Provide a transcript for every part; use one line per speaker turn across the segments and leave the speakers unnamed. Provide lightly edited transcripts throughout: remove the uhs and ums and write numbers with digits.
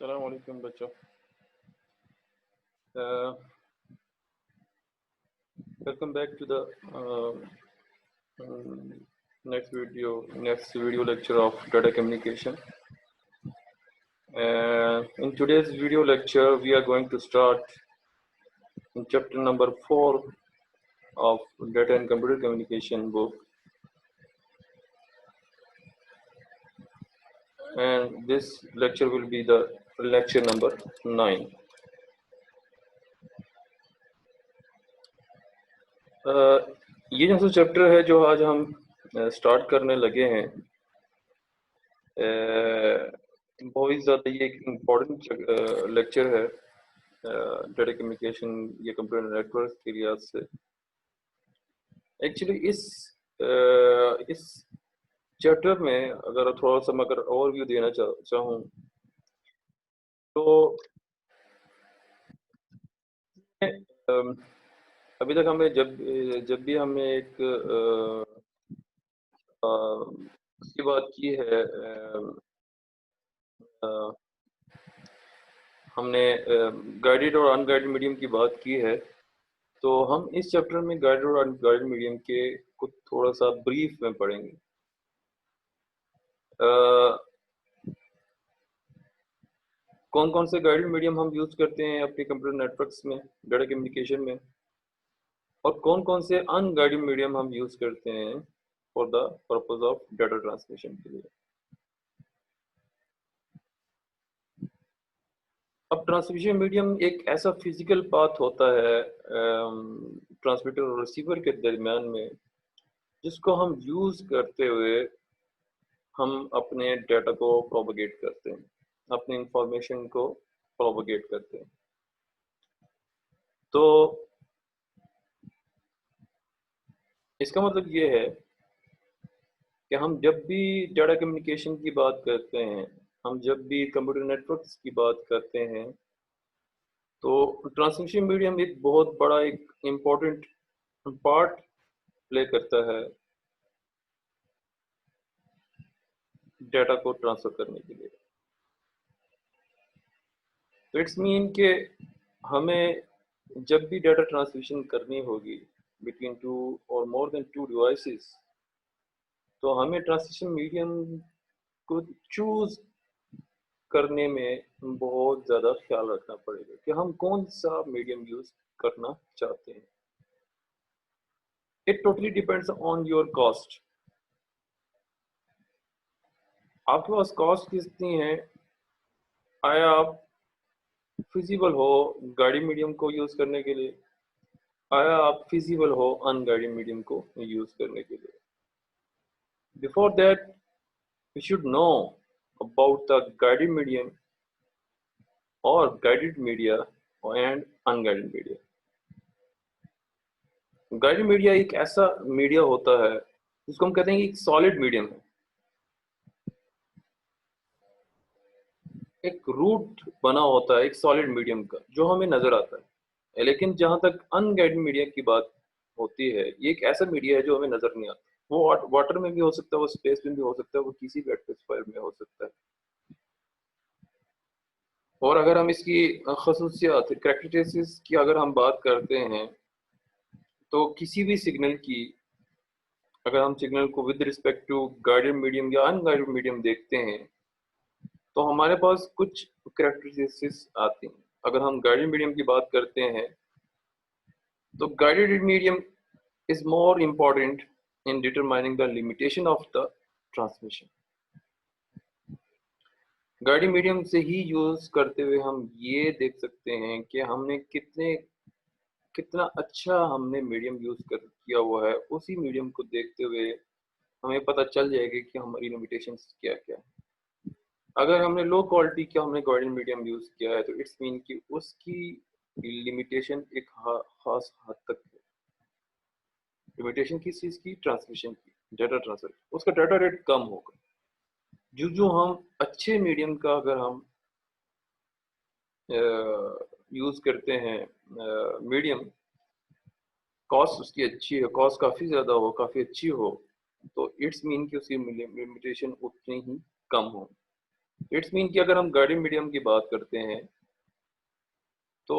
अस्सलाम वालेकुम बच्चों। Welcome back to the next video lecture of data communication. In today's video lecture, we are going to start in chapter number 4 of data and computer communication book, and this lecture will be the lecture number 9. ये जो chapter है जो आज हम start करने लगे हैं, बहुत ही ज़्यादा ये एक इम्पोर्टेंट लेक्चर है डाटा कम्युनिकेशन या कंप्यूटर नेटवर्क के लिहाज से। एक्चुअली इस चैप्टर में अगर थोड़ा सा मैं ओवरव्यू देना चाहूँ तो अभी तक हमें जब भी हमें एक उसकी बात की है, हमने गाइडेड और अनगाइडेड मीडियम की बात की है, तो हम इस चैप्टर में गाइडेड और अनगाइडेड मीडियम के कुछ थोड़ा सा ब्रीफ में पढ़ेंगे। कौन कौन से गाइडेड मीडियम हम यूज करते हैं अपने कंप्यूटर नेटवर्क्स में डाटा कम्युनिकेशन में, और कौन कौन से अनगाइडेड मीडियम हम यूज करते हैं for the purpose of data transmission के लिए। अब ट्रांसमिशन मीडियम एक ऐसा फिजिकल पाथ होता है ट्रांसमीटर और रिसीवर के दरमियान में, जिसको हम यूज करते हुए हम अपने डाटा को प्रोपगेट करते हैं, अपनी इंफॉर्मेशन को प्रोपगेट करते हैं। तो इसका मतलब ये है कि हम जब भी डाटा कम्युनिकेशन की बात करते हैं, हम जब भी कंप्यूटर नेटवर्क्स की बात करते हैं, तो ट्रांसमिशन मीडियम एक बहुत बड़ा एक इम्पोर्टेंट पार्ट प्ले करता है डाटा को ट्रांसफर करने के लिए। तो इट्स मीन के हमें जब भी डाटा ट्रांसमिशन करनी होगी बिटवीन टू और मोर देन टू डिवाइसेस, तो हमें ट्रांसमिशन मीडियम को चूज करने में बहुत ज़्यादा ख्याल रखना पड़ेगा कि हम कौन सा मीडियम यूज करना चाहते हैं। It totally depends on your cost. आपके पास कॉस्ट कितनी है, आया आप फिजिबल हो गाइडेड मीडियम को यूज करने के लिए, आया आप फिजिबल हो अनगाइडेड मीडियम को यूज करने के लिए। Before that we should know about the guided medium और guided media and unguided media. Guided media एक ऐसा मीडिया होता है जिसको हम कहते हैं कि एक सॉलिड मीडियम है, एक रूट बना होता है एक सॉलिड मीडियम का जो हमें नजर आता है। लेकिन जहां तक अनगाइडेड मीडिया की बात होती है, ये एक ऐसा मीडिया है जो हमें नजर नहीं आता। वो वाटर में भी हो सकता है, वो स्पेस में भी हो सकता है, वो किसी भी एटमॉस्फेयर में हो सकता है। और अगर हम इसकी खसूसियात कैरेक्टरिस्टिक्स की अगर हम बात करते हैं, तो किसी भी सिग्नल की अगर हम सिग्नल को with respect to guided medium या अनगाइडेड मीडियम देखते हैं, तो हमारे पास कुछ कैरेक्टरिस्टिक्स आती हैं। अगर हम गाइडेड मीडियम की बात करते हैं, तो guided medium is more important in determining the limitation of the transmission. Guided medium से ही यूज करते हुए हम ये देख सकते हैं कि हमने कितना अच्छा हमने मीडियम यूज किया हुआ है। उसी मीडियम को देखते हुए हमें पता चल जाएगा कि हमारी लिमिटेशंस क्या क्या है। अगर हमने लो क्वालिटी का हमने गाइडेड मीडियम यूज किया है, तो इट्स मीन कि उसकी लिमिटेशन एक खास हद तक है। लिमिटेशन किस चीज की? ट्रांसमिशन की, डाटा ट्रांसफर, उसका डाटा रेट कम होगा। जो हम अच्छे मीडियम का अगर हम यूज करते हैं मीडियम, कॉस्ट उसकी अच्छी है, कॉस्ट काफी ज्यादा हो, काफी अच्छी हो, तो इट्स मीन कि उसकी लिमिटेशन उतनी ही कम हो। इट्स मीन कि अगर हम गाइडेड मीडियम की बात करते हैं तो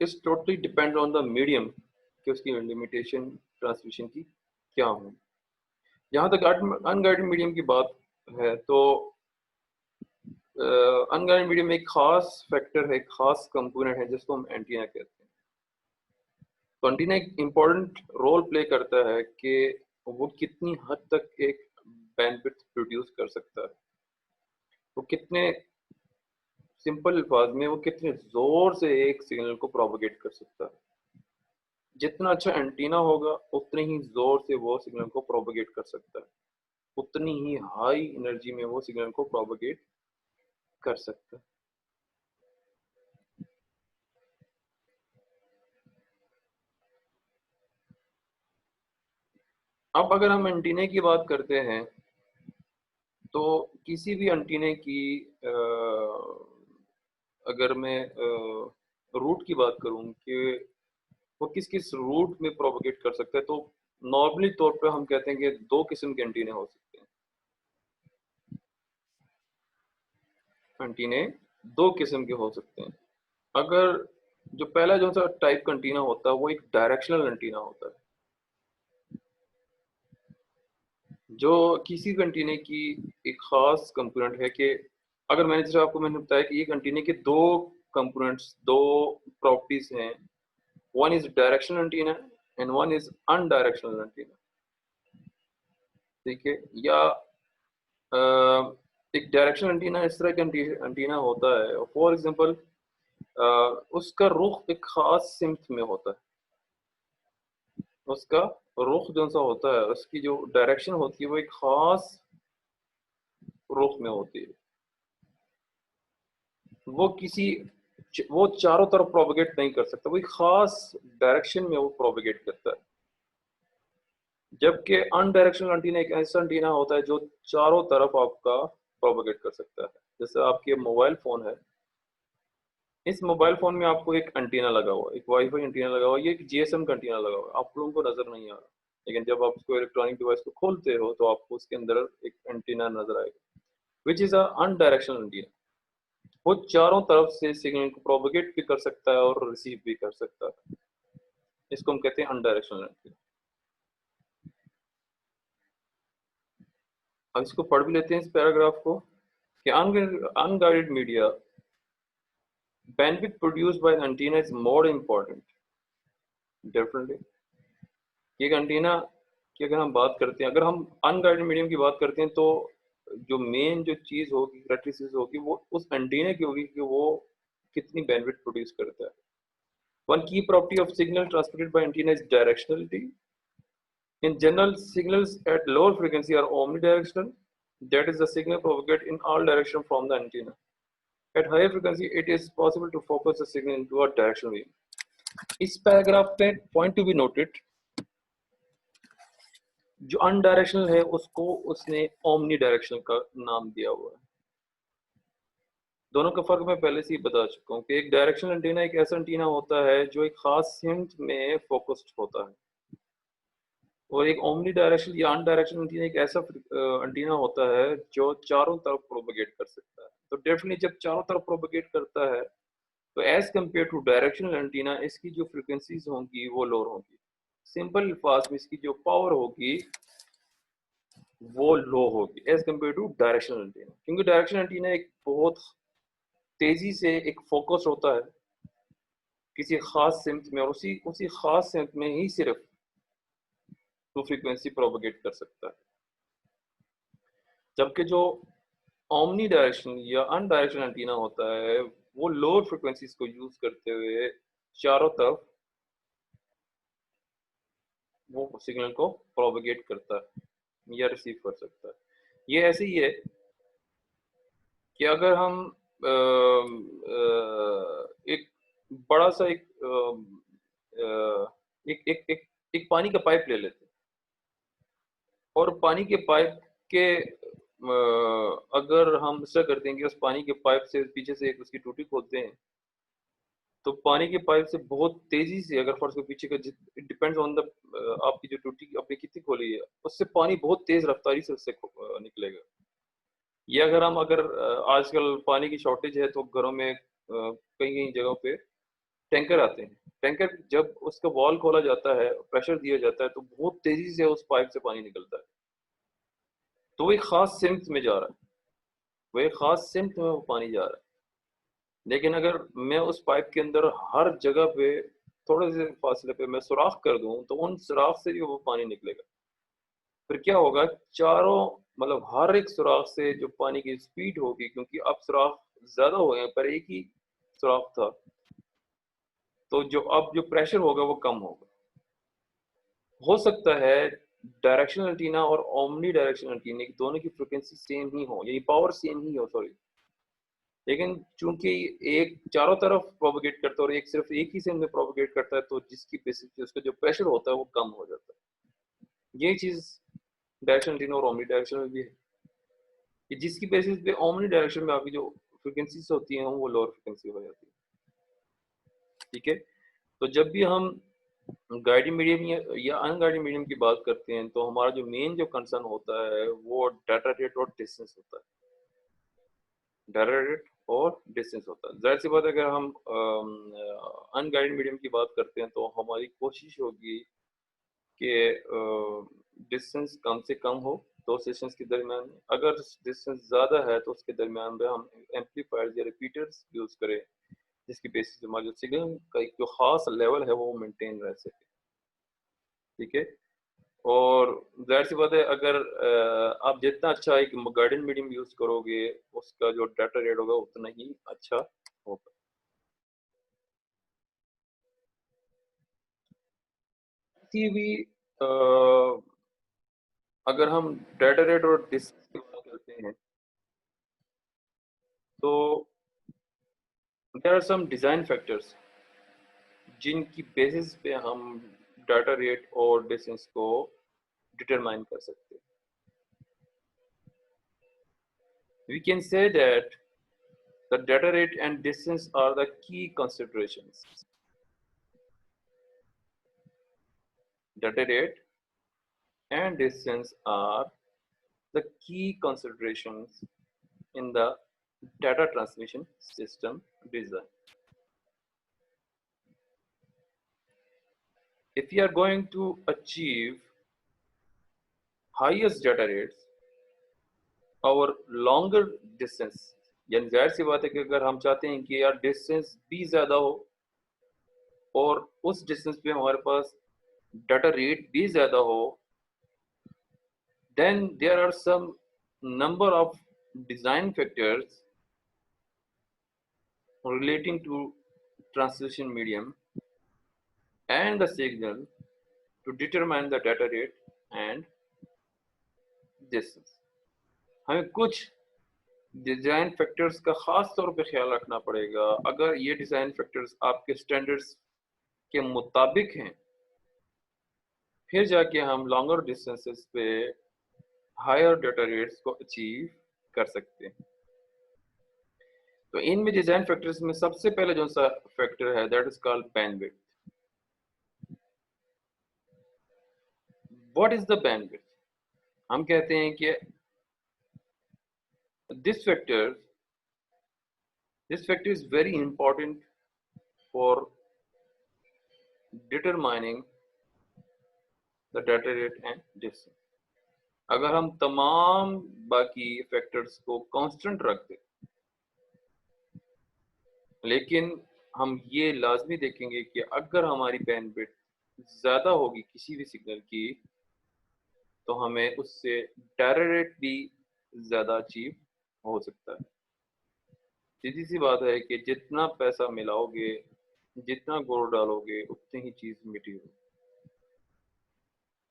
it's totally depend on the medium कि उसकी लिमिटेशन ट्रांसमिशन की क्या हो। जहाँ तक अनगाइडेड मीडियम की बात है तो अनगाइडेड मीडियम में एक खास फैक्टर है, एक खास कंपोनेंट है जिसको हम एंटीना कहते हैं। तो एंटीना एक इम्पोर्टेंट रोल प्ले करता है कि वो कितनी हद तक एक बैंडविड्थ प्रोड्यूस कर सकता है, वो कितने सिंपल अल्फाज में वो कितने जोर से एक सिग्नल को प्रोपगेट कर सकता है। जितना अच्छा एंटीना होगा उतने ही जोर से वो सिग्नल को प्रोपगेट कर सकता है, उतनी ही हाई एनर्जी में वो सिग्नल को प्रोपगेट कर सकता है। अब अगर हम एंटीने की बात करते हैं तो किसी भी एंटीने की अगर मैं रूट की बात करूं कि वो किस किस रूट में प्रोपगेट कर सकता है, तो नॉर्मली तौर पे हम कहते हैं कि दो किस्म के एंटीने हो सकते हैं। एंटीने दो किस्म के हो सकते हैं। अगर जो पहला जो सा टाइप का एंटीना होता है वो एक डायरेक्शनल एंटीना होता है, जो किसी भी एंटीने की एक खास कंपोनेंट है कि अगर मैंने बताया कि एक एंटीने के दो कंपोनेंट्स, दो प्रॉपर्टीज हैं, one is directional antenna and one is undirectional antenna. ठीक है, या अ, एक डायरेक्शनल एंटीना इस तरह का एंटीना होता है, फॉर एग्जांपल उसका रुख एक खास सिमत में होता है, उसका रुख जो सा होता है, उसकी जो डायरेक्शन होती है वो एक खास रुख में होती है। वो किसी वो चारों तरफ प्रोपगेट नहीं कर सकता, वो एक खास डायरेक्शन में वो प्रोपगेट करता है। जबकि अनडायरेक्शनल एंटीना एक ऐसा एंटीना होता है जो चारों तरफ आपका प्रोपगेट कर सकता है। जैसे आपके मोबाइल फोन है, इस मोबाइल फोन में आपको एक एंटीना लगा हुआ है, एक वाईफाई एंटीना लगा हुआ है, ये एक जीएसएम का एंटीना लगा हुआ है, आप लोगों को नजर नहीं आ रहा, लेकिन जब आप उसको इलेक्ट्रॉनिक डिवाइस को खोलते हो तो आपको उसके अंदर एक एंटीना नजर आएगा, विच इज अ अनडायरेक्शनल एंटीना। वो चारों तरफ से सिग्नल को प्रोपगेट भी कर सकता है और रिसीव भी कर सकता है, इसको हम कहते हैं अनडायरेक्शनल एंटीना। अब इसको पढ़ भी लेते हैं इस पैराग्राफ को कि unguided media bandwidth produced by the antenna is more important definitely। ये एंटीना की अगर हम बात करते हैं, अगर हम अनगाइडेड मीडियम की बात करते हैं तो जो मेन जो चीज होगी, कैरेक्टरिस्टिक्स होगी, वो उस एंटीना की होगी कि वो कितनी बैंडविड्थ प्रोड्यूस करता है। One key property of signal transmitted by antenna is directionality. In general signals at lower frequency are omnidirectional, that is the signal propagate in all direction from the antenna. At higher frequency it is possible to focus the signal into a directional beam। इस paragraph पे point to be noted, जो अनडायरेक्शनल है उसको उसने omni directional का नाम दिया हुआ है। दोनों का फर्क मैं पहले से ही बता चुका हूँ कि एक डायरेक्शनल एंटीना एक ऐसा एंटीना होता है जो एक खास हिंट में फोकस्ड होता है, और एक ओमनी डायरेक्शनल या अनडायरेक्शनल एंटीना एक ऐसा एंटीना होता है जो चारों तरफ प्रोपगेट कर सकता है। तो डेफिनेटली जब चारों तरफ प्रोपगेट करता है तो as compare to directional antenna इसकी जो फ्रिक्वेंसीज होंगी वो लोअर होंगी। सिंपल अल्फाज में इसकी जो पावर होगी वो लो होगी as compare to directional antenna, क्योंकि डायरेक्शनल एंटीना एक बहुत तेजी से एक फोकस होता है किसी खास सिमत में, और उसी उसी खास सिमत में ही सिर्फ वो फ्रीक्वेंसी प्रोपगेट कर सकता है। जबकि जो ओमनी डायरेक्शन या अनडायरेक्शनल एंटीना होता है वो लोअर फ्रीक्वेंसीज को यूज करते हुए चारों तरफ वो सिग्नल को प्रोपगेट करता है या रिसीव कर सकता है। ये ऐसे ही है कि अगर हम एक बड़ा सा एक पानी का पाइप ले लेते हैं, और पानी के पाइप के अगर हम ऐसा करते हैं कि उस पानी के पाइप से पीछे से एक उसकी टूटी खोलते हैं, तो पानी के पाइप से बहुत तेजी से, अगर फर्श के पीछे का, इट डिपेंड्स ऑन द आपकी जो टूटी आपने कितनी खोली है, उससे पानी बहुत तेज रफ्तारी से उससे निकलेगा। ये अगर आजकल पानी की शॉर्टेज है तो घरों में कई कई जगहों पे टैंकर आते हैं। टैंकर जब उसका वॉल्व खोला जाता है, प्रेशर दिया जाता है, तो बहुत तेजी से उस पाइप से पानी निकलता है। तो वो एक खास सिमत में जा रहा है, वो एक खास सिमत में वो पानी जा रहा है। लेकिन अगर मैं उस पाइप के अंदर हर जगह पे थोड़े से फासले पे मैं सुराख कर दूं, तो उन सुराख से भी वो पानी निकलेगा। फिर क्या होगा, चारों मतलब हर एक सुराख से जो पानी की स्पीड होगी, क्योंकि अब सुराख ज्यादा हो गए पर एक ही सुराख था, तो जो अब जो प्रेशर होगा वो कम होगा। हो सकता है डायरेक्शनल एंटीना और ओमनी डायरेक्शनल एंटीना की दोनों की फ्रिक्वेंसी सेम ही हो, यानी पावर सेम ही हो, सॉरी। लेकिन चूंकि एक चारों तरफ प्रोपगेट करता है और एक सिर्फ एक ही से में प्रोपगेट करता है, तो जिसकी बेसिस पे उसका जो प्रेशर होता है वो कम हो जाता है। ये चीज डायरेक्शनल एंटीना और ओमनी डायरेक्शन में भी है कि जिसकी बेसिस पे ओमनी डायरेक्शन में आपकी जो फ्रिक्वेंसीज होती हैं वो लोअर फ्रिक्वेंसी हो जाती है। ठीक है। तो जब भी हम गाइडेड मीडियम या अनगाइडेड मीडियम की बात करते हैं, तो हमारा जो मेन जो कंसर्न होता है वो डाटा रेट और डिस्टेंस होता है। डाटा रेट और डिस्टेंस होता है। जाहिर सी बात है, अगर हम अनगाइडेड मीडियम की बात करते हैं तो हमारी कोशिश होगी कि डिस्टेंस कम से कम हो दो सेशंस के दरमियान। अगर डिस्टेंस ज़्यादा है तो उसके दरमियान में हम एम्पलीफायर्स या रिपीटर्स यूज़ करें, जिसकी बेसिस पे हमारा जो सिग्नल का एक जो खास लेवल है वो मेंटेन रह सके। ठीक है। और जाहिर सी बात है, अगर आप जितना अच्छा एक गाइडेड मीडियम यूज करोगे, उसका जो डाटा रेट होगा उतना ही अच्छा होगा। किसी भी अ, अगर हम डाटा रेट और डिस्टेंस की बात करते हैं, तो there are some design factors जिनकी बेसिस पे हम डाटा रेट और डिस्टेंस को डिटरमाइन कर सकते हैं। We can say that the data rate and distance are the key considerations. Data rate and distance are the key considerations in the data transmission system design. If we are going to achieve highest data rates over longer distance, यानी जाहिर सी बात है कि अगर हम चाहते हैं कि यार डिस्टेंस भी ज़्यादा हो और उस डिस्टेंस पे हमारे पास डाटा रेट भी ज़्यादा हो, then there are some number of design factors relating to transition medium and the signal to determine the data rate and distance. हमें कुछ डिजाइन फैक्टर्स का खास तौर पे ख्याल रखना पड़ेगा। अगर ये डिजाइन फैक्टर्स आपके स्टैंडर्ड्स के मुताबिक हैं, फिर जाके हम लॉन्गर डिस्टेंसेस पे हायर डाटा रेट्स को अचीव कर सकते हैं। तो इनमें डिजाइन फैक्टर्स में सबसे पहले जो सा फैक्टर है that is called bandwidth. What is the bandwidth? हम कहते हैं कि this factor is very important for determining the data rate and distance. अगर हम तमाम बाकी फैक्टर्स को कांस्टेंट रख दें, लेकिन हम ये लाजमी देखेंगे कि अगर हमारी बैंडविड्थ ज़्यादा होगी किसी भी सिग्नल की, तो हमें उससे डाटा रेट भी ज़्यादा अचीव हो सकता है। सीधी सी बात है कि जितना पैसा मिलाओगे, जितना गोर डालोगे, उतनी ही चीज़ मिटी होगी।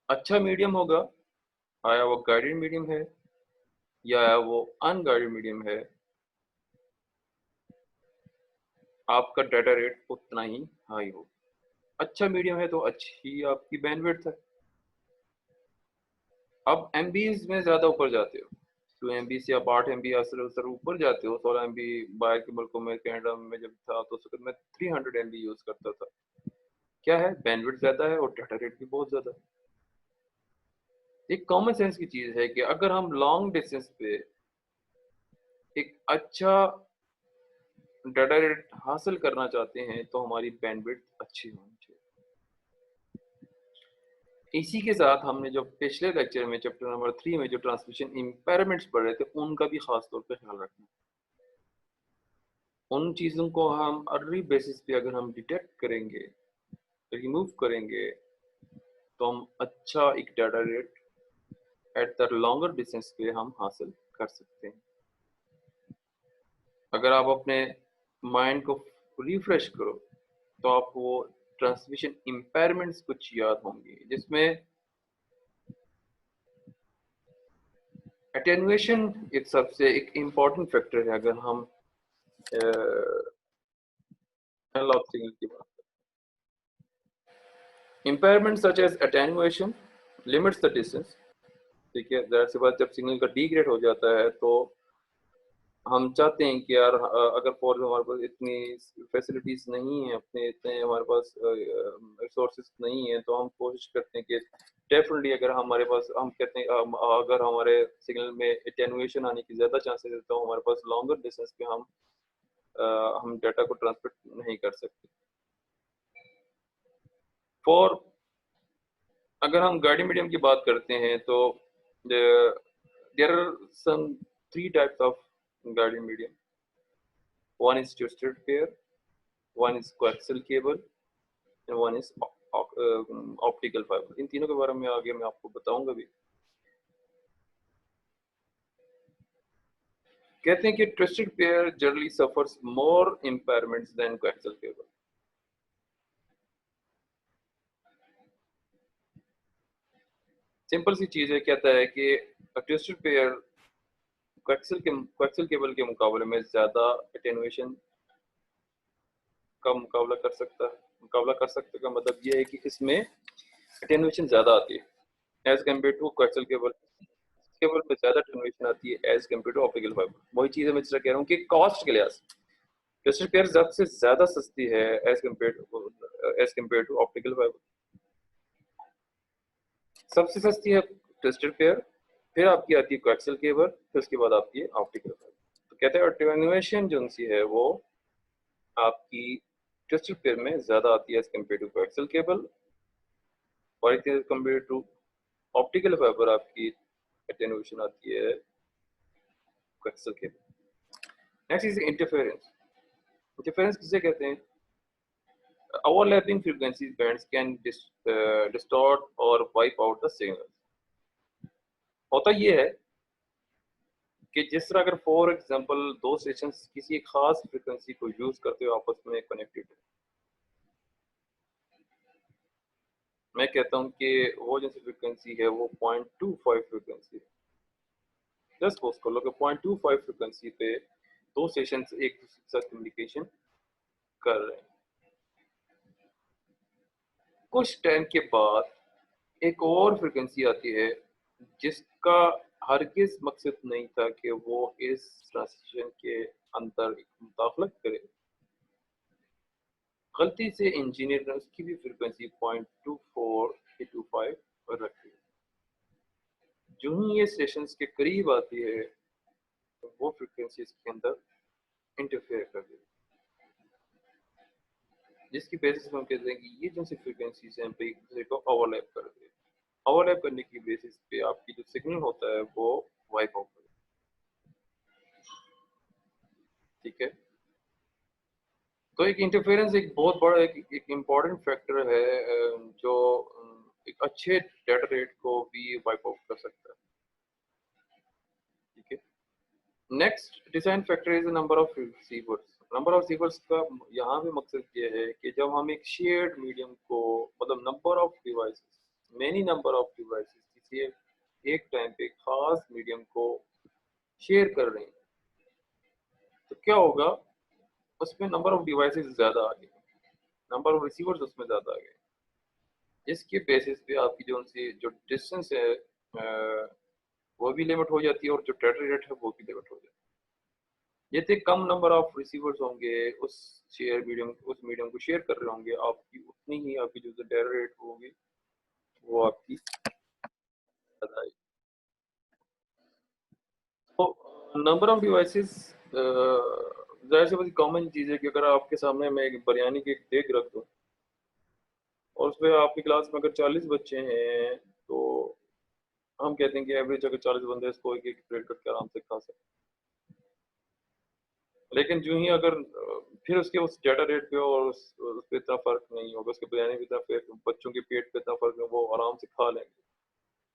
अच्छा मीडियम होगा, आया वो गाइडेड मीडियम है या वो अनगाइडेड मीडियम है, आपका डाटा रेट उतना ही हाई होगा। अच्छा मीडियम है तो अच्छी आपकी बैंडविड्थ है। अब एमबीज में ज़्यादा ऊपर जाते हो, 2 MB से आप 8 MB असर ऊपर जाते हो। 16 MB बाहर के मुल्कों में, कनाडा में जब था तो उस वक्त मैं 300 MB यूज़ करता था। क्या है, बैंडविड्थ ज़्यादा है और डाटा रेट भी बहुत ज़्यादा है। एक कॉमन सेंस की चीज़ है कि अगर हम लॉन्ग डिस्टेंस पे एक अच्छा डाटा रेट हासिल करना चाहते हैं तो हमारी बैंडविड्थ अच्छी होनी चाहिए। इसी के साथ हमने जो पिछले लेक्चर में चैप्टर नंबर 3 में जो ट्रांसमिशन इम्पेयरमेंट्स पढ़ रहे थे, उनका भी खास तौर पे ख्याल रखना। उन चीज़ों को हम अर्ली बेसिस पे अगर हम डिटेक्ट करेंगे, रिमूव करेंगे, तो हम अच्छा एक data rate at the longer distance पे हम हासिल कर सकते हैं। अगर आप अपने माइंड को रिफ्रेश करो, तो आपको वो ट्रांसमिशन इम्पेयरमेंट्स कुछ याद होंगे, जिसमें अटेन्युएशन एक सबसे एक इम्पॉर्टेंट फैक्टर है अगर हम एनालॉग सिग्नल की बात करें। Impairment such as attenuation limits the distance. ठीक है, ज़ाहिर सी बात, जब सिग्नल का डिग्रेड हो जाता है तो हम चाहते हैं कि यार अगर फॉर हमारे पास इतनी फैसिलिटीज़ नहीं है, अपने इतने हमारे पास रिसोर्सेज नहीं है, तो हम कोशिश करते हैं कि डेफिनेटली अगर हमारे पास, हम कहते हैं अगर हमारे सिग्नल में एटेन्युएशन आने की ज़्यादा चांसेस है तो हमारे पास लॉन्गर डिस्टेंस पे हम डाटा को ट्रांसमिट नहीं कर सकते। फॉर अगर हम गार्डियन मीडियम की बात करते हैं तो there are some three types of guided medium. One is twisted pair, one is coaxial cable, and one is optical fibre. इन तीनों के बारे में आगे मैं आपको बताऊंगा भी। कहते हैं कि twisted pair generally suffers more impairments than coaxial cable. Simple सी चीज है, कहता है कि ट्विस्टेड पेयर कोएक्सियल केबल के मुकाबले में ज्यादा अटेन्युएशन का मुकाबला कर सकता है। का मतलब ये है कि इसमें अटेन्युएशन ज्यादा आती है as compare to coaxial cable. Cable में ज्यादा अटेन्युएशन आती है as compare to optical fibre. वही चीज है, मैं जैसा कह रहा हूँ कि कॉस्ट के लिहाज ट्विस्टेड पेयर सबसे ज्यादा सस्ती है as compare to optical fibre. सबसे सस्ती है ट्विस्टेड पेयर, फिर आपकी आती है कोएक्सियल केबल, फिर उसके बाद आती है ऑप्टिकल फाइबर। तो कहते हैं अटेन्युएशन जो सी है वो आपकी ट्विस्टेड पेयर में ज्यादा आती है as compare to coaxial cable, और कम्पेयर टू ऑप्टिकल फाइबर आपकी अटेन्युएशन आती है coaxial cable. Next is interference. Interference किसे कहते हैं? Overlapping frequency bands can distort और वाइप आउट द सिग्नल। होता ये है कि जिस तरह अगर फॉर एग्जांपल दो सेशंस किसी एक खास फ्रीक्वेंसी को यूज करते हुए आपस में कनेक्टेड है, मैं कहता हूं कि वो जैसी फ्रीक्वेंसी है वो 0.25 फ्रीक्वेंसी है। जस्ट सपोज कर लो कि 0.25 फ्रीक्वेंसी पे दो सेशंस एक दूसरे के साथ कम्युनिकेशन कर रहे हैं। कुछ टाइम के बाद एक और फ्रीक्वेंसी आती है जिसका हरगिज मकसद नहीं था कि वो इस ट्रांजिशन के अंदर मुदाखलत करे। गलती से इंजीनियर ने उसकी भी फ्रीक्वेंसी 0.24 रखी। जो ही ये स्टेशन के करीब आती है तो वो फ्रीक्वेंसी इसके अंदर इंटरफेयर कर देती है, जिसकी बेसिस पर हम कहते हैं कि ये जो सी फ्रीक्वेंसीज हैं एक दूसरे को ओवरलैप कर दे। ओवरलैप करने की बेसिस पे आपकी जो सिग्नल होता है वो वाइप आउट हो। ठीक है, तो एक इंटरफेरेंस एक बहुत बड़ा एक इम्पॉर्टेंट फैक्टर है जो एक अच्छे डाटा रेट को भी वाइप आउट कर सकता है। ठीक है, next design factor is number of receivers. Number of receivers का यहाँ भी मकसद ये है कि जब हम एक शेयर्ड मीडियम को, मतलब number of devices, many number of devices किसी एक टाइम पे खास मीडियम को शेयर कर रहे हैं, तो क्या होगा, उसमें नंबर ऑफ डिवाइसेस ज़्यादा आ गए, नंबर ऑफ रिसीवर्स उसमें ज़्यादा आ गए, जिसके बेसिस पे आपकी जो डिस्टेंस है वो भी लिमिट हो जाती है और जो डाटा रेट है वो भी लिमिट हो जाती है। जितने कम नंबर ऑफ रिसीवर्स होंगे उस मीडियम को शेयर कर रहे होंगे, आपकी उतनी ही आपकी जो डाटा रेट होगी वो आपकी ज़्यादा आएगी। तो नंबर ऑफ डिवाइसेस ज़ाहिर सी बात कॉमन चीज़ है कि अगर आपके सामने मैं एक बिरयानी की एक देग रख दूँ और उसमें आपकी क्लास में अगर 40 बच्चे हैं, तो हम कहते हैं कि एवरेज अगर 40 बंदे इसको एक-एक प्लेट करके आराम से खा सकते हैं। लेकिन यूँ ही अगर फिर उसके उस डाटा रेट पे और उस पे इतना फ़र्क नहीं होगा, उसके बिरयानी पे इतना बच्चों के पेट पे इतना फ़र्क है, वो आराम से खा लेंगे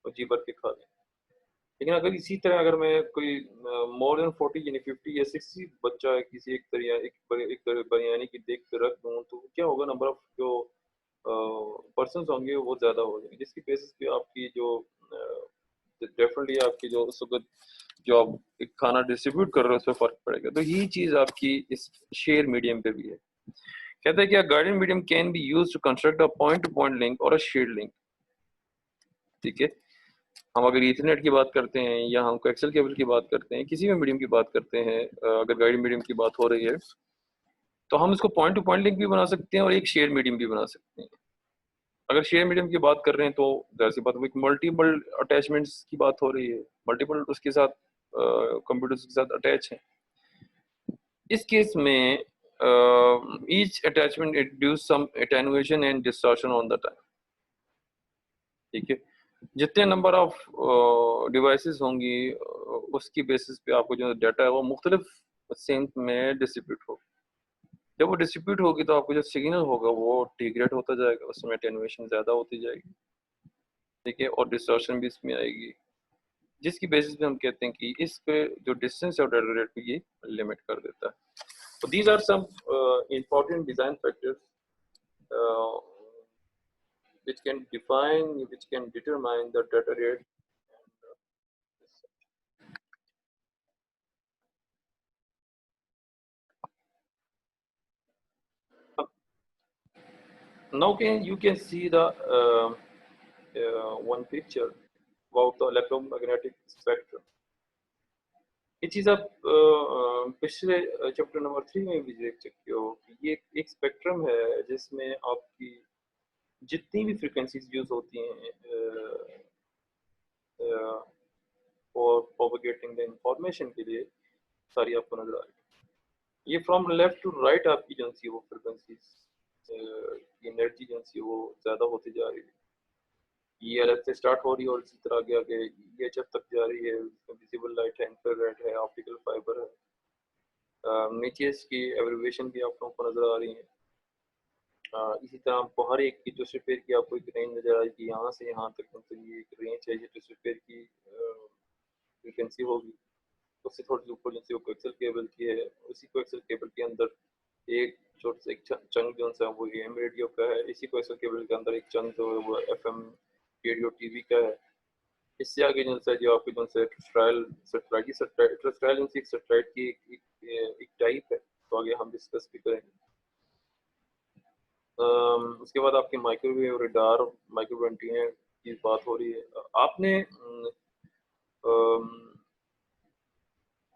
और जी भर के खा लेंगे। लेकिन अगर इसी तरह अगर मैं कोई मोर देन 40 यानी 50 या 60 बच्चा है किसी एक बिरयानी की देख पे रख दूँ, तो क्या होगा नंबर ऑफ जो पर्सन्स होंगे वो ज़्यादा हो जाएंगे, जिसकी बेसिस पे आपकी जो डेफिनेटली आपकी जो उस वक़्त जो आप एक खाना डिस्ट्रीब्यूट कर रहे हो उसपे फ़र्क पड़ेगा। तो यही चीज़ आपकी इस शेयर मीडियम पे भी है। कहते हैं कि a guided medium can be used to construct a point to point link और अ शेयर्ड लिंक। ठीक है? हम अगर ईथरनेट की बात करते हैं या हम कोएक्सियल केबल की बात करते हैं, किसी भी मीडियम की बात करते हैं, अगर गाइडेड मीडियम की बात हो रही है, तो हम इसको पॉइंट टू पॉइंट लिंक भी बना सकते हैं और एक शेयर मीडियम भी बना सकते हैं। अगर शेयर मीडियम की बात कर रहे हैं तो ज़ाहिर-सी बात है, वो एक मल्टीपल अटैचमेंट्स की बात हो रही है, मल्टीपल उसके साथ कंप्यूटर्स के साथ अटैच हैं। इस केस में each attachment introduce some attenuation and distortion on the time. ठीक है? जितने नंबर ऑफ डिवाइसेस होंगी, उसकी बेसिस पे आपको जो डाटा है वो मुख्तलिफ सेम में डिस्ट्रीब्यूट होगा। जब वो डिस्ट्रीब्यूट होगी तो आपको जो सिग्नल होगा वो डिग्रेड होता जाएगा, उसमें एटेन्युएशन ज़्यादा होती जाएगी। ठीक है? और डिस्टॉर्शन भी इसमें आएगी, जिसकी बेसिस पे हम कहते हैं कि इस पे जो डिस्टेंस है और डाटा रेट को ये लिमिट कर देता है। So these are some important design factors uh, which can determine the data rate. Now you can see the one picture about the electromagnetic spectrum. ये चीज़ आप पिछले चैप्टर नंबर 3 में भी देख सकते हो कि ये एक स्पेक्ट्रम है जिसमें आपकी जितनी भी फ्रीक्वेंसीज यूज होती हैं और प्रोपगेटिंग द इंफॉर्मेशन के लिए सारी आपको नजर आ रही है। ये फ्रॉम लेफ्ट टू राइट आपकी जो सी वो फ्रीक्वेंसीज एनर्जी जो सी वो ज़्यादा होती जा रही है। ये अलग से स्टार्ट हो रही है और इसी तरह आगे आगे ये जब तक जा रही है, विजिबल लाइट है, इंफ्रारेड है, ऑप्टिकल फाइबर है, नीचे इसकी एब्रिविएशन भी आप लोगों को नज़र आ रही है। इसी तरह आपको हर एक की जो रिपेयर की आपको एक रेंज नज़र आएगी, यहाँ से यहाँ तक मतलब ये एक रेंज है जो रिपेयर की फ्रीक्वेंसी होगी। उससे थोड़ी सी ऊपर जैसे वो कोएक्सियल केबल की है, उसी कोएक्सियल केबल के अंदर एक छोटा सा एक चंक जो सा वो एम रेडियो का है, इसी कोएक्सियल केबल के अंदर एक चंक जो है वो एफएम रेडियो टीवी का है। इससे आगे जो सा जो आपकी जो सा टेरेस्ट्रियल एक सैटेलाइट की एक टाइप है, तो आगे हम डिस्कस भी करेंगे। उसके बाद आपके माइक्रोवेव रडार माइक्रोवेव एंटीना की बात हो रही है। आपने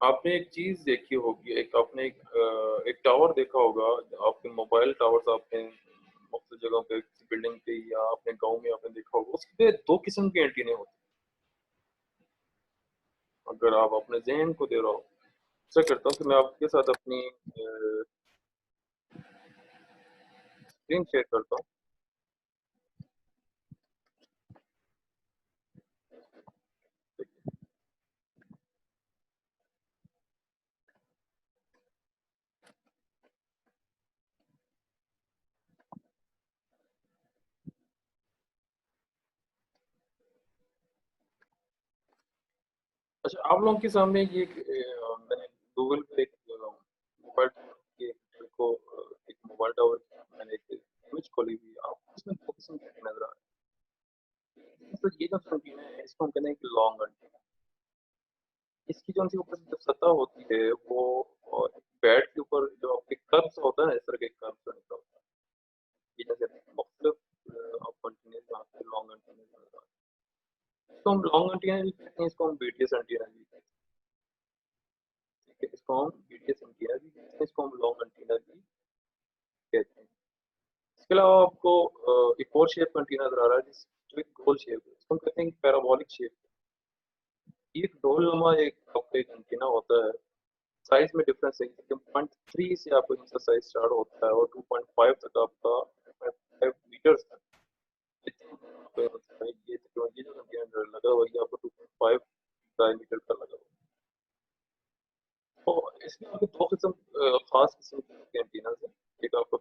आपने एक चीज देखी होगी, एक टावर देखा होगा, आपके मोबाइल टावर्स आपने मुख्तलिफ जगहों पे बिल्डिंग पे या अपने गांव में आपने देखा होगा, उसपे दो किस्म के एंटीने होते हैं। अगर आप अपने जहन को दे रहा हो, ऐसा करता हूँ कि मैं आपके साथ अपनी स्क्रीन शेयर करता हूँ। अच्छा, आप लोगों के सामने ये मैंने गूगल पे एक मोबाइल के को एक मोबाइल टावर मैंने एक इमेज खोली हुई है, आप उसमें दो किस्म के नजर आ रहे हैं। तो ये जो एंटीना है इसको हम कहते हैं कि लॉन्ग एंटीना। इसकी जो सी ऊपर जो सतह होती है वो बैट के ऊपर जो आपके कर्व्स होता है ना, इस तरह के कर्व्स बनता होता है। ये जैसे मुख्तलिफ आप कंटिन्यूस यहाँ पे लॉन्ग एंटीना नजर आ रहे हैं। इसको हम लॉन्ग एंटीना भी कहते हैं, इसको हम बीटीएस एंटीना भी कहते हैं। ठीक है, इसको हम बीटीएस एंटीना भी कहते हैं, इसको हम लॉन्ग एंटीना भी कहते हैं। इसके अलावा आपको एक और शेप का एंटीना नजर आ रहा है जो एक गोल शेप है, इसको हम कहते हैं पैराबोलिक शेप। एक ढोलनुमा एक आपका एक एंटीना होता है, साइज में डिफरेंस है कि 0.3 से आपका इनका साइज स्टार्ट होता है और 2.5 तक आपका 2.5 मीटर्स तक इतना होता है। ये टेक्नोलॉजी जो एंटीना लगा हुआ है ये आपको 2.5 डायमीटर का लगा हुआ है। तो इसमें आपको दो किस्म खास किस्म के एंटीना है। एक आपको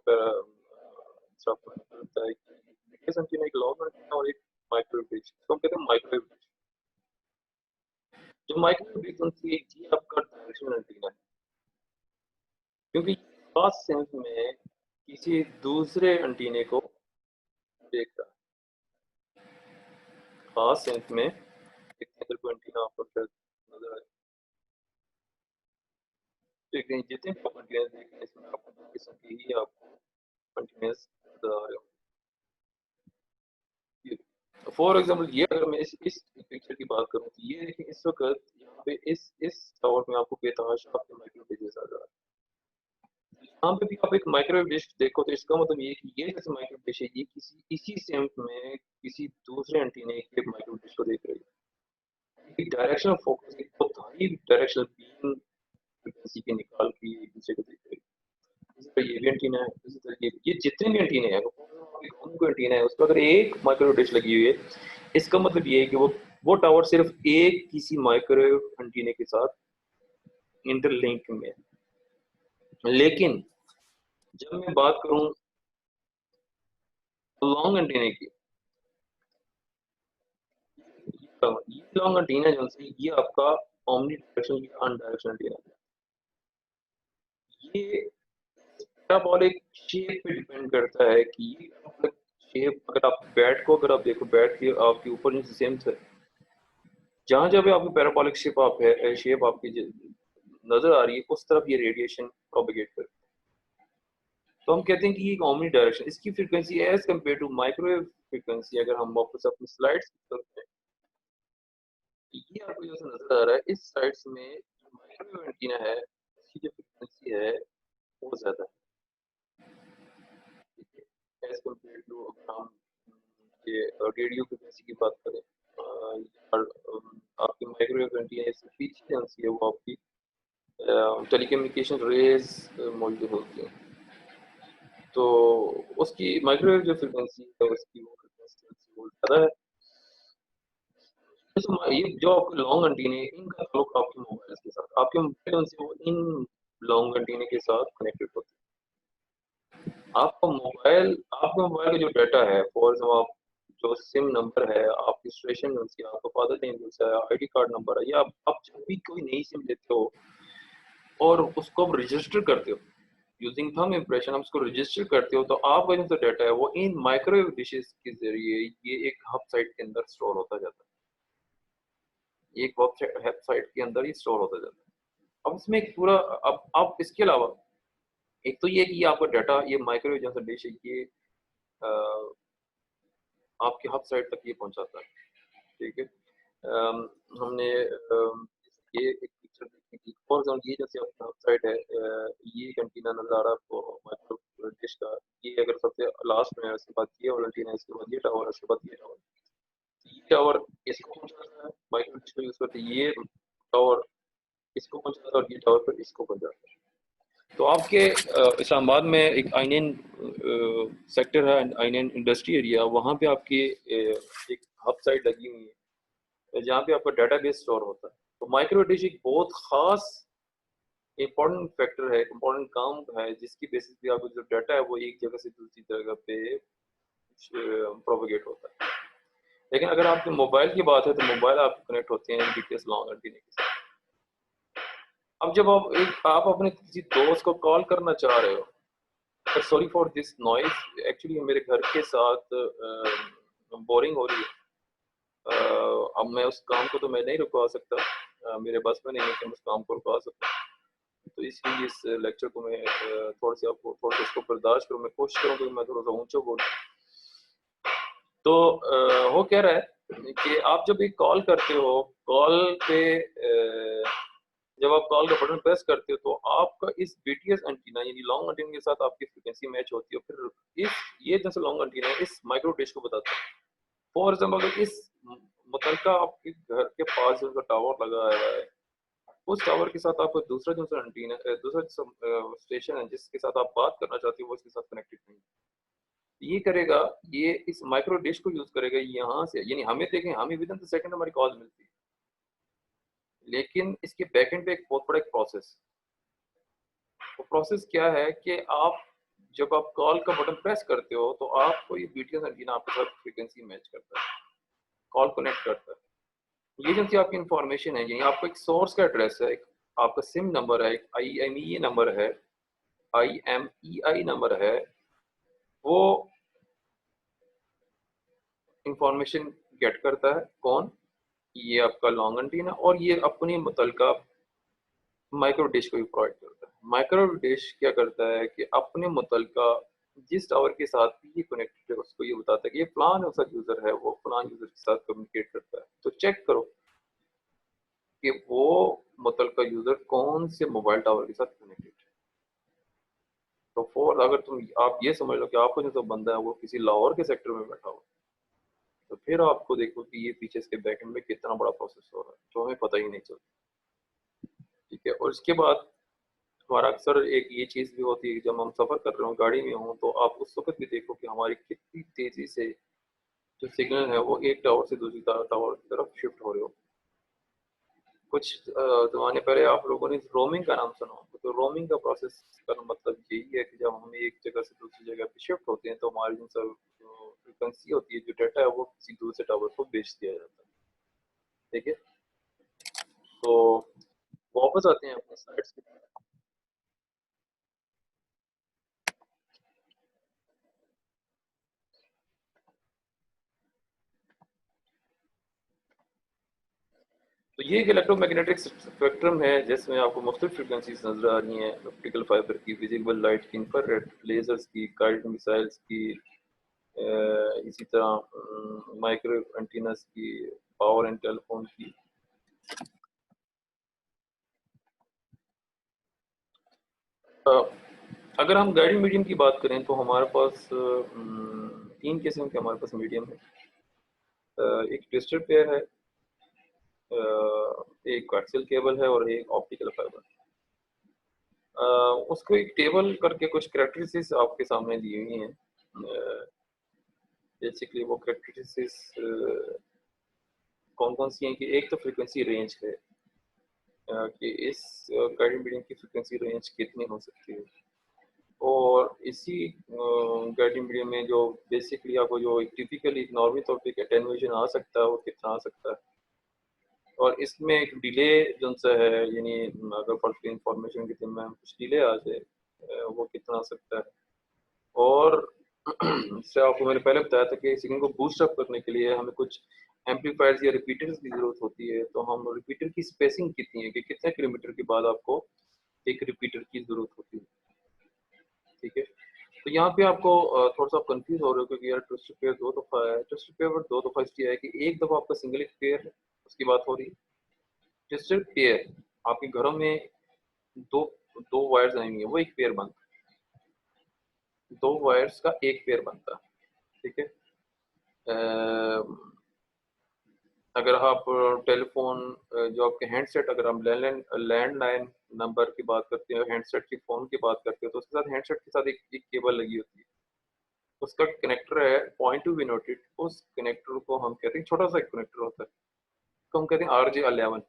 आपको होता है कि बिगेस्ट एंटीना एक लॉन्ग एंटीना और एक माइक्रोवेव डिश, तो हम कहते हैं माइक्रोवेव डिश। जो माइक्रोवेव फ्रीक्वेंसी है ये आपका डायरेक्शनल एंटीना है, क्योंकि खास सेंस में किसी दूसरे एंटीने को देख रहा है। खास सेंस में एक अगर कोई एंटीना आपको शायद नजर आए, लेकिन जितने भी आप एंटीना देख रहे हैं इसमें आपको दो किस्म के ही आपको एंटीनास नजर आ रहे होंगे। फॉर एग्जाम्पल ये अगर मैं इस पिक्चर की बात करूँ तो ये देखिए इस वक्त यहाँ पे इस टावर में आपको बेतहाशा आपके माइक्रो डिशेस आ रहा है। यहाँ पे भी आप एक माइक्रोवेव डिश देखो तो इसका मतलब ये है कि ये जैसे माइक्रोवेव डिश है ये किसी इसी सेंस में किसी दूसरे एंटीने के माइक्रोवेव डिश को देख रही है। एक डायरेक्शनल फोकस एक बहुत हाई डायरेक्शनल बीम फ्रीक्वेंसी के निकाल के एक दूसरे को देख रही है। इसी तरह ये भी एंटीना है, इसी तरह ये जितने भी एंटीने हैं को एंटीना है उस पर अगर एक माइक्रोवेव डिश लगी हुई है इसका मतलब ये है कि वो टावर सिर्फ एक किसी माइक्रोवेव एंटीने के साथ इंटरलिंक में है। लेकिन जब मैं बात करूं लॉन्ग एंटीने की, ये लॉन्ग एंटीना जो है ये आपका ओमनी डायरेक्शनल या अनडायरेक्शनल एंटीना है। ये पैराबोलिक शेप पे डिपेंड करता है कि ये शेप अगर आप बैट को अगर आप देखो बैट की आपके ऊपर नीचे सेम है, जहां जब आपकी पैराबोलिक शेप आप है शेप आपकी नजर आ रही है उस तरफ ये रेडिएशन प्रोपेगेट करता है। तो हम कहते हैं कि ये ओमनी डायरेक्शन इसकी frequency as compare to microwave frequency अगर हम वापस अपनी स्लाइड्स की तरफ जाएं, ये आपको जैसे नजर आ रहा है इस साइड्स में जो माइक्रोवेव एंटीना है इसकी जो फ्रीक्वेंसी है वो ज्यादा है एज कम्पेयर टू अगर हम ये रेडियो फ्रीक्वेंसी की बात करें और आपकी माइक्रोवेव एंटीना इससे पीछे जो है वो आपकी टेलीकम्युनिकेशन रेज मौजूद होती है। तो उसकी माइक्रोवेव जो फ्रीक्वेंसी है उसकी वो फ्रीक्वेंसी वो ज़्यादा है। जैसे ये जो आपके लॉन्ग एंटीने इनका ताल्लुक आपके मोबाइल के साथ आपके मोबाइल से वो इन लॉन्ग एंटीने के साथ कनेक्टेड होते हैं। आपके मोबाइल का जो डाटा है फॉर एग्जाम्पल आप जो सिम नंबर है आपकी रजिस्ट्रेशन आपका फादर नेम है आईडी कार्ड नंबर है या आप जब भी कोई नई सिम लेते हो और उसको आप रजिस्टर करते हो यूजिंग थंब इम्प्रेशन आप उसको रजिस्टर करते हो तो आपका जो डाटा है वो इन माइक्रोवेव डिशेस के जरिए ये एक हब साइट के अंदर स्टोर होता जाता है। एक वेब साइट के अंदर ही स्टोर होता जाता है। अब इसमें एक पूरा अब इसके अलावा एक तो ये कि ये आपका डाटा ये माइक्रोवेव जैसा डिश है ये अ, आपके हब साइट तक ये पहुंचाता है। ठीक है। हमने ये एक पिक्चर देखी थी फॉर एग्जाम्पल ये जैसे आपका वेबसाइट है ये एक एंटीना नज़र आ रहा है आपको माइक्रो डिश का। ये अगर सबसे लास्ट में है उसके बाद ये वाला एंटीना इसके बाद ये टावर उसके बाद ये टावर इसको पहुंचाता है माइक्रो डिश को यूज करते ये टावर इसको पहुंचाता है और ये टावर पर इसको पहुंचाता है। तो आपके इस्लामाबाद में एक आइनन सेक्टर है आइनन इंडस्ट्री एरिया वहाँ पे आपकी एक हब साइट लगी हुई है जहाँ पे आपका डाटाबेस स्टोर होता है। तो माइक्रो डिश एक बहुत खास इम्पोर्टेंट फैक्टर है इम्पोर्टेंट काम है जिसकी बेसिस पे आपका जो डाटा है वो एक जगह से दूसरी जगह पे प्रोपेगेट होता है। लेकिन अगर आपके मोबाइल की बात है तो मोबाइल आप कनेक्ट होते हैं जीपीएस लॉन्ग एंटीना के साथ। अब जब आप अपने किसी दोस्त को कॉल करना चाह रहे हो sorry for this noise actually मेरे घर के साथ बोरिंग हो रही है। अब मैं उस काम को तो मैं नहीं रुकवा सकता मेरे बस में नहीं है कि मैं उस काम को रुकवा सकता। तो इसलिए इस लेक्चर को मैं थोड़ा सा आपको थोड़ा सा इसको बर्दाश्त करूँ मैं कोशिश करूँ कि मैं थोड़ा सा ऊंचा बोलूँ। तो वो कह रहा है कि आप जब एक कॉल करते हो कॉल पे जब आप कॉल का बटन प्रेस करते हो तो आपका इस बीटीएस एंटीना यानी लॉन्ग एंटीना के साथ आपकी फ्रीक्वेंसी मैच होती है फिर इस ये जैसे लॉन्ग एंटीना इस माइक्रो डिश को बताता है। फॉर एग्जाम्पल अगर इस मुतलका आपके घर के पास जो टावर लगा है, उस टावर के साथ आपका दूसरा जो सा एंटीना दूसरा स्टेशन है जिसके साथ आप बात करना चाहते हो वो इसके साथ कनेक्टेड नहीं है। ये करेगा, ये इस माइक्रो डिश को यूज करेगा यहाँ से, यानी हमें देखें, हमें विद इन द सेकंड हमारी कॉल मिलती है, लेकिन इसके बैकएंड पे एक बहुत बड़ा एक प्रोसेस। वो प्रोसेस क्या है कि आप जब आप कॉल का बटन प्रेस करते हो तो आपको ये बीटीएस एंटीना आपके साथ फ्रीक्वेंसी मैच करता है, कॉल कनेक्ट करता है। ये जो सी आपकी इंफॉर्मेशन है, ये आपको एक सोर्स का एड्रेस है, एक आपका सिम नंबर है, एक IMEI नंबर है, IMEI नंबर है, वो इंफॉर्मेशन गेट करता है। कौन? ये आपका लॉन्ग एंटीना, और ये अपनी मुतलका माइक्रो डिश को भी प्रोवाइड करता है। माइक्रो डिश क्या करता है कि अपने मुतलका जिस टावर के साथ भी ये कनेक्टेड है उसको ये बताता है कि ये फलान ऐसा यूजर है, वो फलान यूजर के साथ कम्युनिकेट करता है। तो चेक करो कि वो मुतलका यूजर कौन से मोबाइल टावर के साथ कनेक्टेड है। तो फॉर अगर आप ये समझ लो कि आपको जो बंदा है वो किसी लाहौर के सेक्टर में बैठा हुआ, तो फिर आपको देखो कि ये पीछे इसके बैकएंड में कितना बड़ा प्रोसेस हो रहा है जो हमें पता ही नहीं चलता। ठीक है, और इसके बाद हमारा अक्सर एक ये चीज़ भी होती है कि जब हम सफ़र कर रहे हो, गाड़ी में हो, तो आप उस वक्त भी देखो कि हमारी कितनी तेज़ी से जो सिग्नल है वो एक टावर से दूसरी टावर की तरफ शिफ्ट हो रहे हो। कुछ ज़माने पहले आप लोगों ने रोमिंग का नाम सुना होगा। तो रोमिंग का प्रोसेस का मतलब यही है कि जब हम एक जगह से दूसरी जगह पे शिफ्ट होते हैं तो हमारी जो फ्रिक्वेंसी होती है, जो डाटा है, वो किसी दूसरे टावर को बेच दिया जाता है। ठीक है, तो वापस आते हैं अपने स्लाइड्स पे। तो ये एक इलेक्ट्रोमैग्नेटिक स्पेक्ट्रम है जिसमें आपको मुख्तलिफ फ्रिक्वेंसीज नजर आ रही हैं, ऑप्टिकल फाइबर की, विजिबल लाइट की, इंफ्रारेड लेजर्स की, गाइडेड मिसाइल्स की, इसी तरह माइक्रो एंटीनास की, पावर एंड टेलीफोन की। अ, अगर हम गाइडेड मीडियम की बात करें तो हमारे पास तीन किस्म के हमारे पास मीडियम है। एक ट्विस्टेड पेयर है, एक कोएक्सियल केबल है, और एक ऑप्टिकल फाइबर। उसको एक टेबल करके कुछ करेक्टरिस्टिक्स आपके सामने दी हुई हैं। बेसिकली वो करेक्टरिस्टिक्स कौन कौन सी हैं कि एक तो फ्रीक्वेंसी रेंज है, कि इस गाइडेड मीडियम की फ्रीक्वेंसी रेंज कितनी हो सकती है, और इसी गाइडेड मीडियम में जो बेसिकली आपको जो टिपिकली नॉर्मल तौर पे अटेन्यूएशन आ सकता है वो कितना आ सकता है, और इसमें एक डिले जो सा है, यानी अगर फर्स्ट इंफॉर्मेशन के में कुछ डिले आ जाए, वो कितना आ सकता है। और जैसे आपको मैंने पहले बताया था कि सिग्नल को बूस्ट अप करने के लिए हमें कुछ एम्पलीफायर्स या रिपीटर्स की जरूरत होती है। तो हम रिपीटर की स्पेसिंग कितनी है कि कितने किलोमीटर के बाद आपको एक रिपीटर की जरूरत होती है। ठीक है, तो यहाँ पे आपको थोड़ा सा कंफ्यूज हो रहे हो क्योंकि यार ट्विस्टेड पेयर दो दफा है। ट्विस्टेड पेयर दो दफा इसलिए है कि एक दफा आपका सिंगल एक पेयर है, उसकी बात हो रही है। ट्विस्टेड पेयर आपके घरों में दो दो वायर्स आएंगे, वो एक पेयर बनता है, दो वायर्स का एक पेयर बनता है। ठीक है, अगर आप टेलीफोन जो आपके हैंडसेट, अगर हम लैंडलाइन नंबर की बात करते हैं, हैंडसेट की फ़ोन की बात करते हैं, तो उसके साथ हैंडसेट के साथ एक केबल लगी होती है। उसका कनेक्टर है पॉइंट टू बी नोटेड। उस कनेक्टर को हम कहते हैं, छोटा सा एक कनेक्टर होता है, उसको हम कहते हैं RJ11।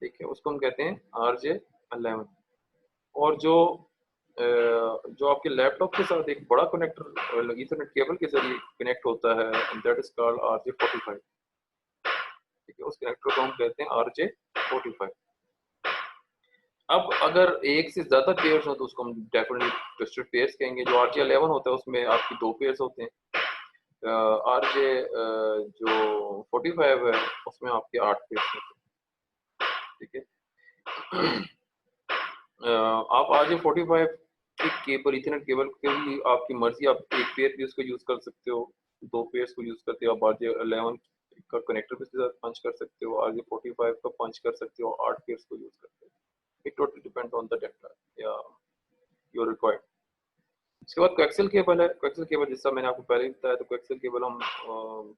ठीक है, उसको हम कहते हैं RJ11। और जो आपके लैपटॉप के साथ एक बड़ा कनेक्टर ईथरनेट केबल के जरिए कनेक्ट होता है, दैट इज कॉल्ड RJ45। ठीक है, उस कनेक्टर को हम कहते हैं RJ45। अब अगर एक से ज्यादा पेयर्स हो तो उसको हम डेफिनेटली ट्विस्टेड पेयर्स कहेंगे। जो RJ11 होता है उसमें आपकी दो पेयर्स होते हैं। RJ जो 45 है उसमें आपके 8 पेयर्स होते हैं। ठीक है, आप RJ45 की केबल, इथरनेट केबल के भी आपकी मर्जी, आप एक पेयर भी उसको यूज कर सकते हो, दो पेयर्स को यूज करते हो। आप RJ11 का कनेक्टर भी उसके साथ पंच कर सकते हो, RJ45 का पंच कर सकते हो, 8 पेयर्स को यूज करते हो। It totally depend on the data या योर रिक्वायर्ड। उसके बाद कोएक्सियल केबल है। कोएक्सियल केबल जैसा मैंने आपको पहले ही बताया, तो कोएक्सियल केबल हम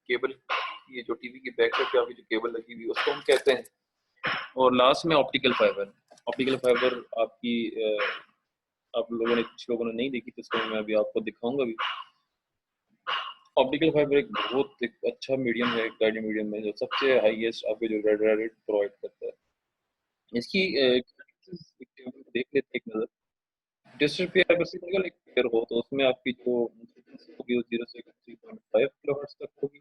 केबल ये जो टीवी की बैक साइड पे आपकी जो केबल लगी हुई है उसको हम कहते हैं। और लास्ट में ऑप्टिकल फाइबर। ऑप्टिकल फाइबर आपकी आप लोगों ने, कुछ लोगों ने नहीं देखी तो इसको मैं अभी आपको दिखाऊंगा भी। ऑप्टिकल फाइबर एक बहुत एक अच्छा मीडियम है, गाइडेड मीडियम है, जो सबसे हाईएस्ट आपको जो रेड प्रोवाइड करता है। इसकी देख लेते हैं एक नज़र। डिजिटल पेयर अगर सिंगल एक पेयर हो तो उसमें आपकी जो फ्रीक्वेंसी होगी वो 0 से 3.5 किलोहर्ट्ज़ तक होगी।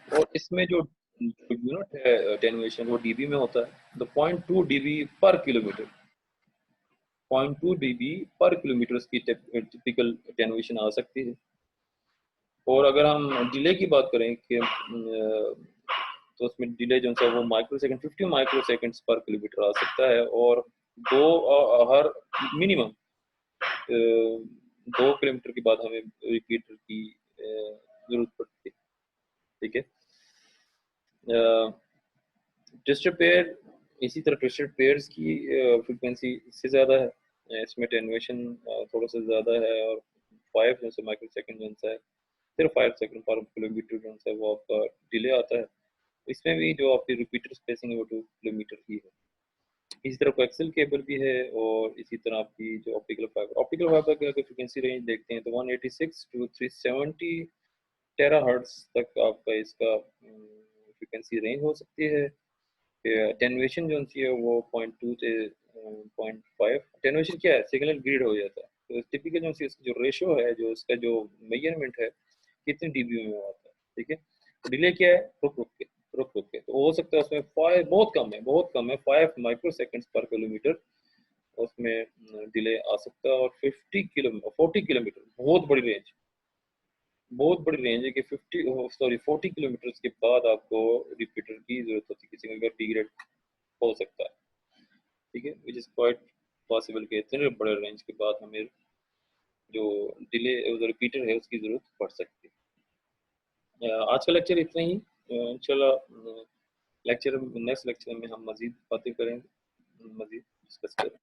और इसमें जो जो यूनिट है अटेन्यूएशन वो डीबी में होता है। तो 0.2 डीबी पर किलोमीटर, 0.2 डीबी पर किलोमीटर इसकी टिपिकल अटेन्यूएशन आ सकती है। और अगर हम डिले की बात करें कि तो उसमें डिले जो है वो माइक्रो सेकंड 50 माइक्रो सेकंड्स पर किलोमीटर आ सकता है। और दो हर मिनिमम 2 किलोमीटर के बाद हमें रिपीटर की जरूरत पड़ती है। ठीक है। ट्विस्टेड पेयर, इसी तरह ट्विस्टेड पेयर्स की फ्रीक्वेंसी इससे ज़्यादा है, इसमें टेन्यूएशन थोड़ा सा ज़्यादा है। और 5 जो है माइक्रो सेकंड जो है सिर्फ 5 सेकंड पर किलोमीटर जो है वो आपका डिले आता है। इसमें भी जो आपकी रिपीटर स्पेसिंग है वो 2 किलोमीटर की है। इसी तरह कोएक्सियल केबल भी है। और इसी तरह आपकी जो ऑप्टिकल फाइबर की अगर फ्रीक्वेंसी रेंज देखते हैं तो 186 टू 370 टेराहर्ट्ज तक आपका इसका फ्रीक्वेंसी रेंज हो सकती है। टेन्यूएशन जो है वो 0.2 से 0.5। टेन्यूएशन क्या है? सिग्नल ग्रिड हो जाता है। तो टिपिकल जो इसका जो रेशो है, जो इसका जो मेजरमेंट है कितने डीबी में आता है। ठीक है। तो डिले क्या है? रुक रुक के तो हो सकता है उसमें 5 बहुत कम है 5 माइक्रो सेकंड्स पर किलोमीटर उसमें डिले आ सकता है। और 40 किलोमीटर बहुत बड़ी रेंज है कि 40 किलोमीटर के बाद आपको रिपीटर की जरूरत होती है, किसी का डिग्रेड हो सकता है। ठीक है, विच इज़ क्वाइट पॉसिबल कि इतने बड़े रेंज के बाद हमें जो डिले जो रिपीटर है उसकी ज़रूरत पड़ सकती है। आज का लेक्चर इतना ही। इंशाल्लाह नेक्स्ट लेक्चर में हम मज़ीद बातें करेंगे, मज़ीद डिस्कस करेंगे।